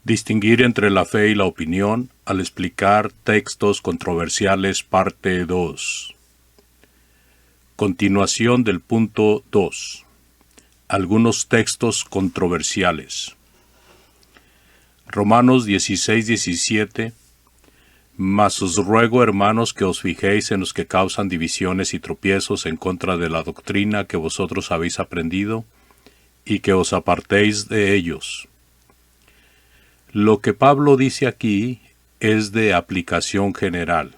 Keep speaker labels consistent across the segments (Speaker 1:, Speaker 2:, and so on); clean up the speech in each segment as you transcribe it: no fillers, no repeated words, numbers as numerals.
Speaker 1: Distinguir entre la fe y la opinión al explicar textos controversiales, parte 2. Continuación del punto 2. Algunos textos controversiales. Romanos 16:17. Mas os ruego, hermanos, que os fijéis en los que causan divisiones y tropiezos en contra de la doctrina que vosotros habéis aprendido, y que os apartéis de ellos. Lo que Pablo dice aquí es de aplicación general.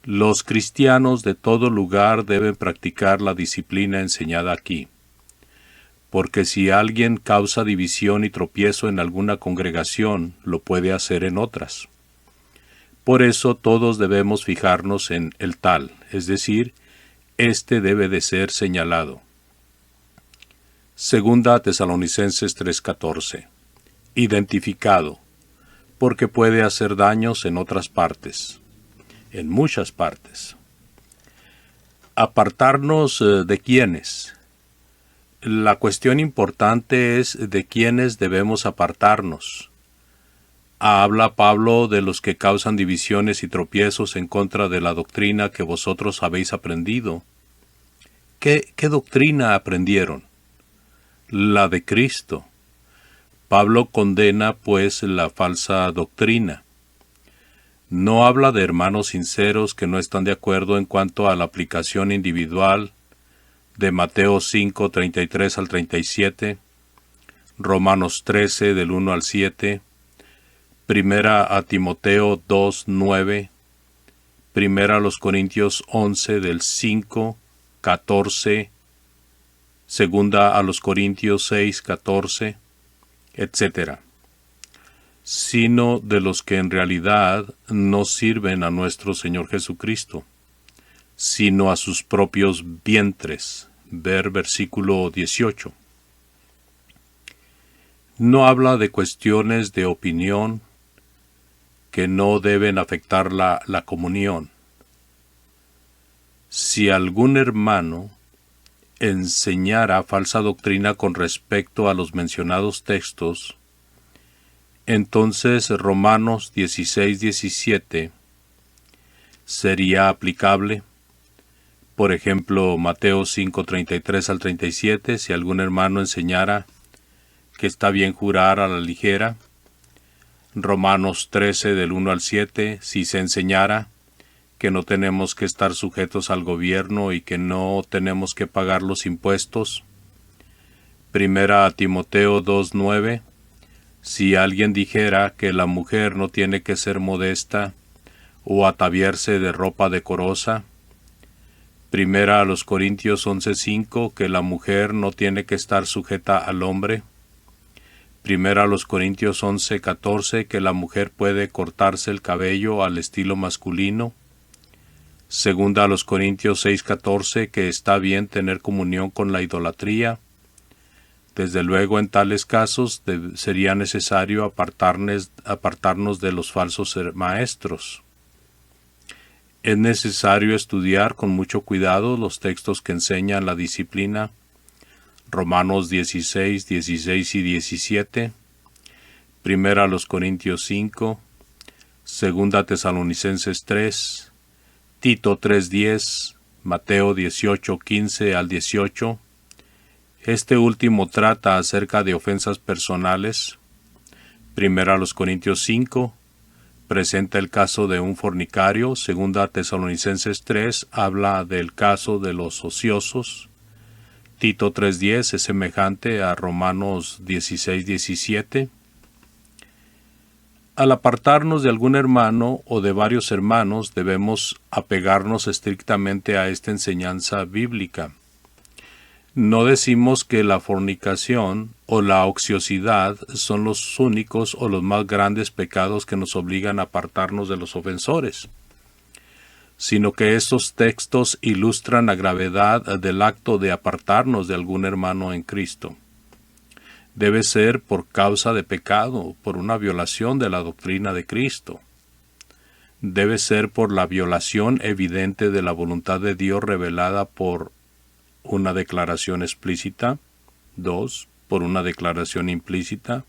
Speaker 1: Los cristianos de todo lugar deben practicar la disciplina enseñada aquí, porque si alguien causa división y tropiezo en alguna congregación, lo puede hacer en otras. Por eso todos debemos fijarnos en el tal, es decir, este debe de ser señalado. Segunda Tesalonicenses 3:14. Identificado, porque puede hacer daños en otras partes, en muchas partes. Apartarnos de quiénes. La cuestión importante es de quiénes debemos apartarnos. Habla Pablo de los que causan divisiones y tropiezos en contra de la doctrina que vosotros habéis aprendido. ¿Qué doctrina aprendieron? La de Cristo. Pablo condena, pues, la falsa doctrina. No habla de hermanos sinceros que no están de acuerdo en cuanto a la aplicación individual de Mateo 5:33 al 37, Romanos 13 del 1 al 7, Primera a Timoteo 2:9, Primera a los Corintios 11 del 5:14, Segunda a los Corintios 6:14, etc., sino de los que en realidad no sirven a nuestro Señor Jesucristo, sino a sus propios vientres. Ver versículo 18. No habla de cuestiones de opinión que no deben afectar la comunión. Si algún hermano enseñara falsa doctrina con respecto a los mencionados textos, entonces Romanos 16:17 sería aplicable. Por ejemplo, Mateo 5:33 al 37, si algún hermano enseñara que está bien jurar a la ligera. Romanos 13 del 1 al 7, si se enseñara que no tenemos que estar sujetos al gobierno y que no tenemos que pagar los impuestos. Primera a Timoteo 2:9, si alguien dijera que la mujer no tiene que ser modesta o ataviarse de ropa decorosa. Primera a los Corintios 11:5, que la mujer no tiene que estar sujeta al hombre. Primera a los Corintios 11:14, que la mujer puede cortarse el cabello al estilo masculino. Segunda a los Corintios 6:14, que está bien tener comunión con la idolatría. Desde luego, en tales casos sería necesario apartarnos de los falsos maestros. Es necesario estudiar con mucho cuidado los textos que enseñan la disciplina. Romanos 16 y 17, Primera a los Corintios 5, Segunda Tesalonicenses 3, Tito 3:10, Mateo 18:15 al 18. Este último trata acerca de ofensas personales. Primera a los Corintios 5, presenta el caso de un fornicario. Segunda Tesalonicenses 3 habla del caso de los ociosos. Tito 3:10 es semejante a Romanos 16:17. Al apartarnos de algún hermano o de varios hermanos, debemos apegarnos estrictamente a esta enseñanza bíblica. No decimos que la fornicación o la ociosidad son los únicos o los más grandes pecados que nos obligan a apartarnos de los ofensores, sino que estos textos ilustran la gravedad del acto de apartarnos de algún hermano en Cristo. Debe ser por causa de pecado, por una violación de la doctrina de Cristo. Debe ser por la violación evidente de la voluntad de Dios revelada por una declaración explícita. 2. Por una declaración implícita.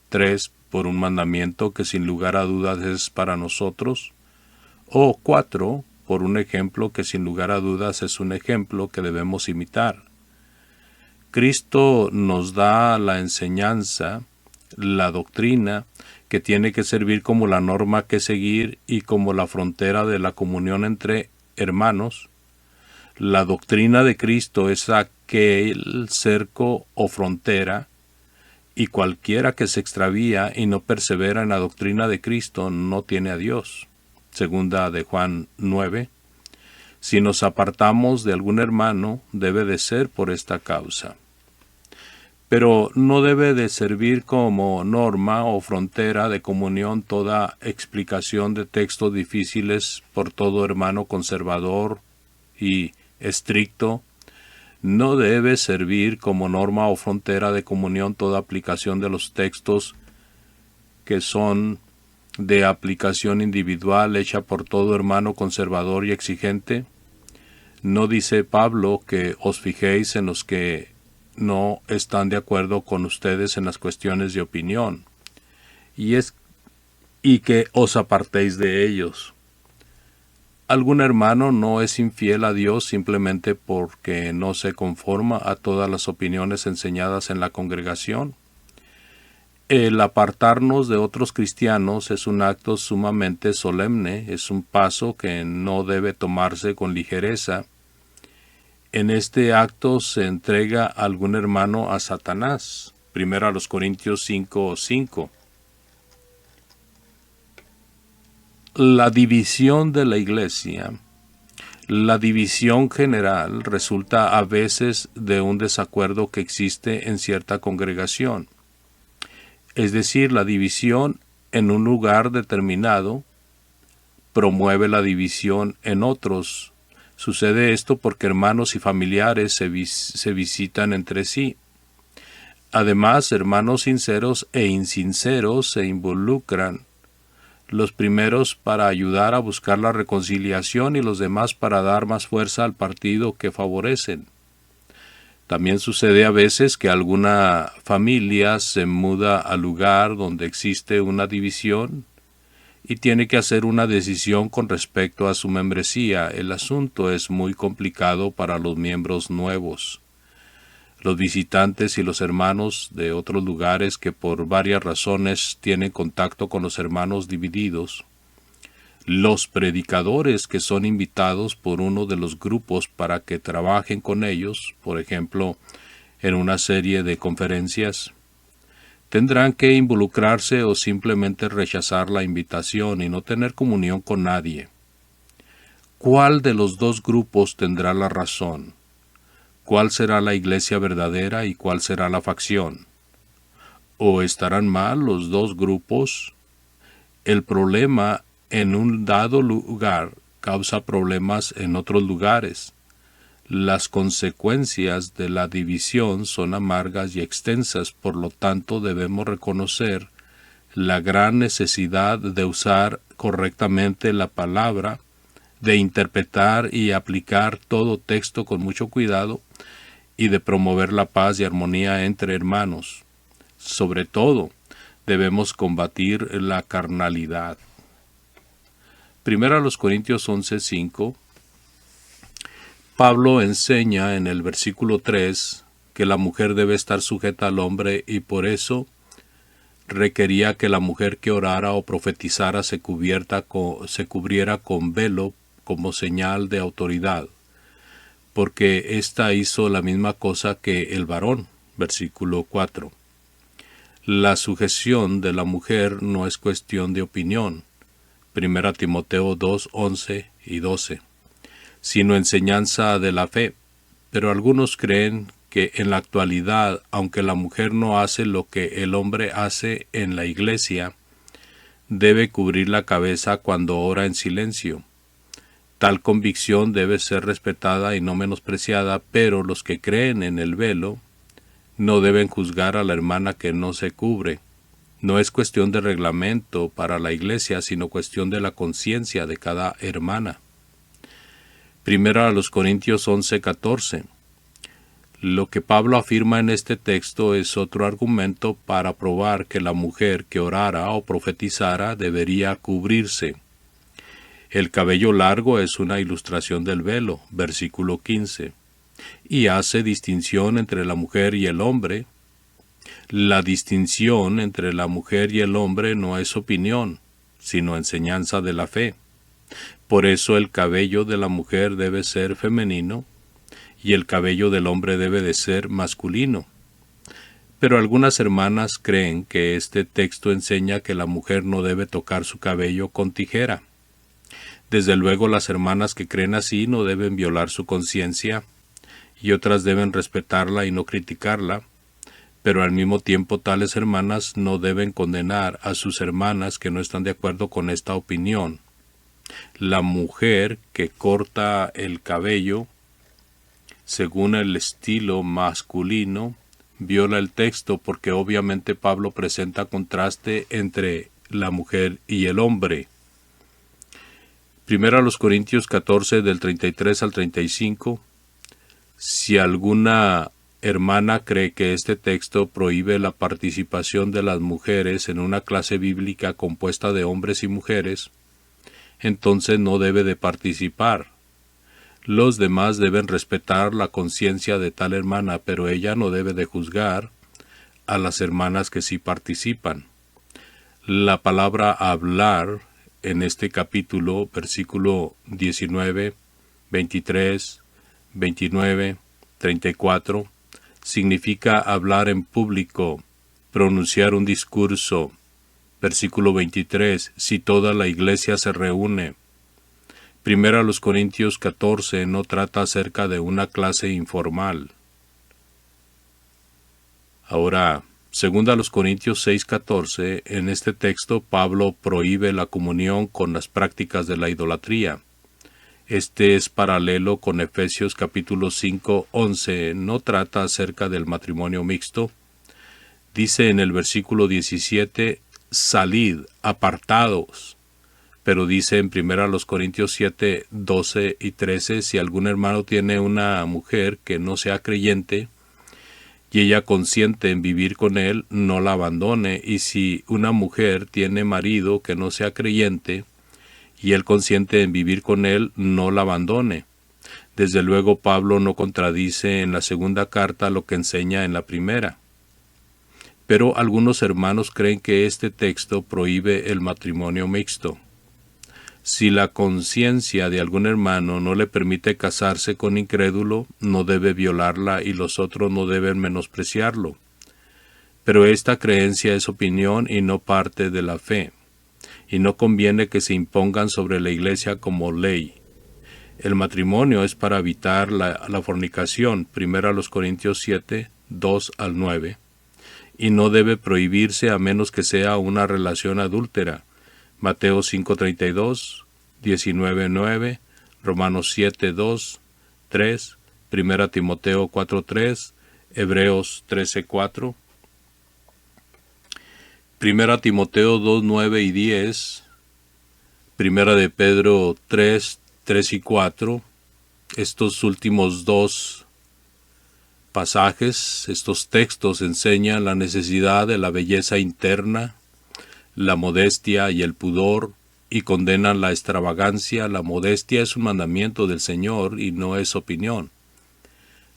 Speaker 1: 3. por un mandamiento que sin lugar a dudas es para nosotros, o 4, por un ejemplo que sin lugar a dudas es un ejemplo que debemos imitar. Cristo nos da la enseñanza, la doctrina, que tiene que servir como la norma que seguir y como la frontera de la comunión entre hermanos. La doctrina de Cristo es aquel cerco o frontera, y cualquiera que se extravía y no persevera en la doctrina de Cristo no tiene a Dios. Segunda de Juan 9. Si nos apartamos de algún hermano, debe de ser por esta causa. Pero no debe de servir como norma o frontera de comunión toda explicación de textos difíciles por todo hermano conservador y estricto. No debe servir como norma o frontera de comunión toda aplicación de los textos que son de aplicación individual hecha por todo hermano conservador y exigente. ¿No dice Pablo que os fijéis en los que no están de acuerdo con ustedes en las cuestiones de opinión, y que os apartéis de ellos? ¿Algún hermano no es infiel a Dios simplemente porque no se conforma a todas las opiniones enseñadas en la congregación? El apartarnos de otros cristianos es un acto sumamente solemne, es un paso que no debe tomarse con ligereza. En este acto se entrega algún hermano a Satanás. 1 Corintios 5:5. La división de la iglesia, la división general, resulta a veces de un desacuerdo que existe en cierta congregación. Es decir, la división en un lugar determinado promueve la división en otros. Sucede esto porque hermanos y familiares se visitan entre sí. Además, hermanos sinceros e insinceros se involucran, los primeros para ayudar a buscar la reconciliación y los demás para dar más fuerza al partido que favorecen. También sucede a veces que alguna familia se muda al lugar donde existe una división y tiene que hacer una decisión con respecto a su membresía. El asunto es muy complicado para los miembros nuevos. Los visitantes y los hermanos de otros lugares que por varias razones tienen contacto con los hermanos divididos. Los predicadores que son invitados por uno de los grupos para que trabajen con ellos, por ejemplo, en una serie de conferencias, tendrán que involucrarse o simplemente rechazar la invitación y no tener comunión con nadie. ¿Cuál de los dos grupos tendrá la razón? ¿Cuál será la iglesia verdadera y cuál será la facción? ¿O estarán mal los dos grupos? El problema en un dado lugar causa problemas en otros lugares. Las consecuencias de la división son amargas y extensas, por lo tanto debemos reconocer la gran necesidad de usar correctamente la palabra, de interpretar y aplicar todo texto con mucho cuidado y de promover la paz y armonía entre hermanos. Sobre todo, debemos combatir la carnalidad. 1 Corintios 11:5. Pablo enseña en el versículo 3 que la mujer debe estar sujeta al hombre y por eso requería que la mujer que orara o profetizara se cubriera con velo como señal de autoridad, porque ésta hizo la misma cosa que el varón. Versículo 4. La sujeción de la mujer no es cuestión de opinión. 1 Timoteo 2:11 y 12. Sino enseñanza de la fe. Pero algunos creen que en la actualidad, aunque la mujer no hace lo que el hombre hace en la iglesia, debe cubrir la cabeza cuando ora en silencio. Tal convicción debe ser respetada y no menospreciada, pero los que creen en el velo no deben juzgar a la hermana que no se cubre. No es cuestión de reglamento para la iglesia, sino cuestión de la conciencia de cada hermana. 1 Corintios 11:14. Lo que Pablo afirma en este texto es otro argumento para probar que la mujer que orara o profetizara debería cubrirse. El cabello largo es una ilustración del velo, versículo 15, y hace distinción entre la mujer y el hombre. La distinción entre la mujer y el hombre no es opinión, sino enseñanza de la fe. Por eso el cabello de la mujer debe ser femenino y el cabello del hombre debe de ser masculino. Pero algunas hermanas creen que este texto enseña que la mujer no debe tocar su cabello con tijera. Desde luego las hermanas que creen así no deben violar su conciencia y otras deben respetarla y no criticarla, pero al mismo tiempo tales hermanas no deben condenar a sus hermanas que no están de acuerdo con esta opinión. La mujer que corta el cabello según el estilo masculino viola el texto porque obviamente Pablo presenta contraste entre la mujer y el hombre. Primero a los Corintios 14 del 33 al 35. Si alguna hermana cree que este texto prohíbe la participación de las mujeres en una clase bíblica compuesta de hombres y mujeres, entonces no debe de participar. Los demás deben respetar la conciencia de tal hermana, pero ella no debe de juzgar a las hermanas que sí participan. La palabra hablar en este capítulo, versículo 19, 23, 29, 34, significa hablar en público, pronunciar un discurso. Versículo 23, si toda la iglesia se reúne. Primero a los Corintios 14 no trata acerca de una clase informal. Ahora, segunda a los Corintios 6:14, en este texto Pablo prohíbe la comunión con las prácticas de la idolatría. Este es paralelo con Efesios capítulo 5:11, no trata acerca del matrimonio mixto. Dice en el versículo 17, salid, apartados. Pero dice en 1 Corintios 7, 12 y 13, si algún hermano tiene una mujer que no sea creyente, y ella consiente en vivir con él, no la abandone, y si una mujer tiene marido que no sea creyente, y él consiente en vivir con él, no la abandone. Desde luego Pablo no contradice en la segunda carta lo que enseña en la primera. Pero algunos hermanos creen que este texto prohíbe el matrimonio mixto. Si la conciencia de algún hermano no le permite casarse con incrédulo, no debe violarla y los otros no deben menospreciarlo. Pero esta creencia es opinión y no parte de la fe, y no conviene que se impongan sobre la iglesia como ley. El matrimonio es para evitar la fornicación, 1 Corintios 7, 2 al 9, y no debe prohibirse a menos que sea una relación adúltera, Mateo 5:32, 19:9, Romanos 7:2, 3, 1 Timoteo 4:3, Hebreos 13:4, 1 Timoteo 2:9 y 10, 1 de Pedro 3:3 y 4. Estos últimos dos pasajes, estos textos enseñan la necesidad de la belleza interna, la modestia y el pudor, y condenan la extravagancia. La modestia es un mandamiento del Señor y no es opinión.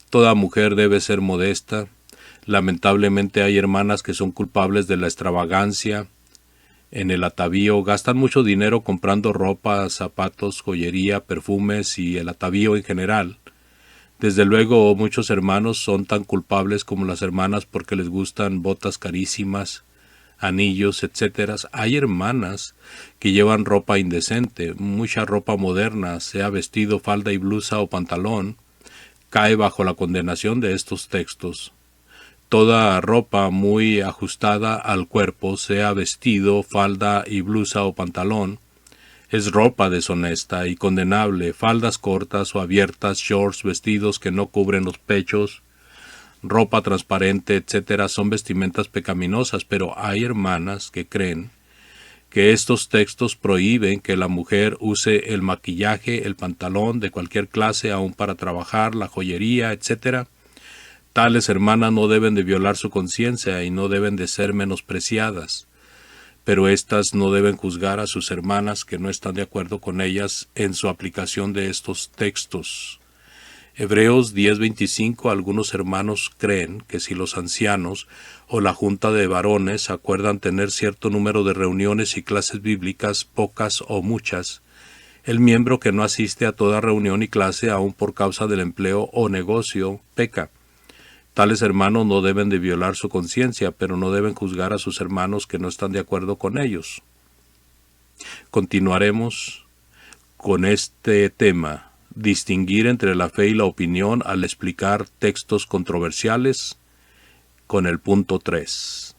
Speaker 1: Toda mujer debe ser modesta. Lamentablemente hay hermanas que son culpables de la extravagancia. En el atavío gastan mucho dinero comprando ropa, zapatos, joyería, perfumes y el atavío en general. Desde luego muchos hermanos son tan culpables como las hermanas porque les gustan botas carísimas, anillos, etc. Hay hermanas que llevan ropa indecente, mucha ropa moderna, sea vestido, falda y blusa o pantalón, cae bajo la condenación de estos textos. Toda ropa muy ajustada al cuerpo, sea vestido, falda y blusa o pantalón, es ropa deshonesta y condenable. Faldas cortas o abiertas, shorts, vestidos que no cubren los pechos, ropa transparente, etc. son vestimentas pecaminosas, pero hay hermanas que creen que estos textos prohíben que la mujer use el maquillaje, el pantalón de cualquier clase, aun para trabajar, la joyería, etc. Tales hermanas no deben de violar su conciencia y no deben de ser menospreciadas, pero éstas no deben juzgar a sus hermanas que no están de acuerdo con ellas en su aplicación de estos textos. Hebreos 10:25. Algunos hermanos creen que si los ancianos o la junta de varones acuerdan tener cierto número de reuniones y clases bíblicas, pocas o muchas, el miembro que no asiste a toda reunión y clase, aun por causa del empleo o negocio, peca. Tales hermanos no deben de violar su conciencia, pero no deben juzgar a sus hermanos que no están de acuerdo con ellos. Continuaremos con este tema, distinguir entre la fe y la opinión al explicar textos controversiales, con el punto 3.